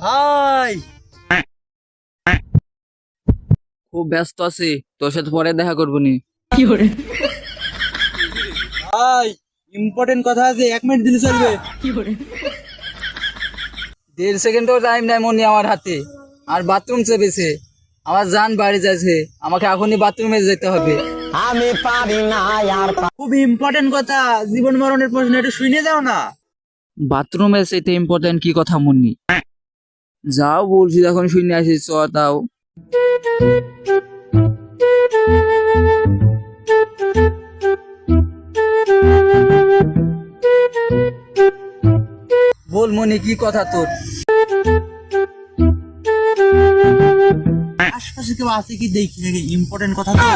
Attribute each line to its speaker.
Speaker 1: High,
Speaker 2: খুব ব্যস্ত আছি, তোর সাথে পরে দেখা করবো নি।
Speaker 1: হাই, ইম্পর্টেন্ট কথা আছে, 1 মিনিট দিলে চলবে?
Speaker 2: 1.5 সেকেন্ডও টাইম নাই মনি আমার হাতে। আর বাথরুম চেপেছে, আমার জান বাড়ি যাচ্ছে, আমাকে এখনই বাথরুমে যেতে হবে।
Speaker 1: খুব ইম্পর্টেন্ট কথা, জীবন মরণের প্রশ্ন, একটু শুনে যাও না।
Speaker 2: বাথরুমে সেটা ইম্পর্টেন্ট কি কথা মুন্নি? যাও বলছি, যখন শুনে আসিস চ তাও। বল মনি, কি কথা তোর?
Speaker 1: আশপাশে কেউ আছে কি দেখি নাকি, ইম্পর্টেন্ট কথা তো।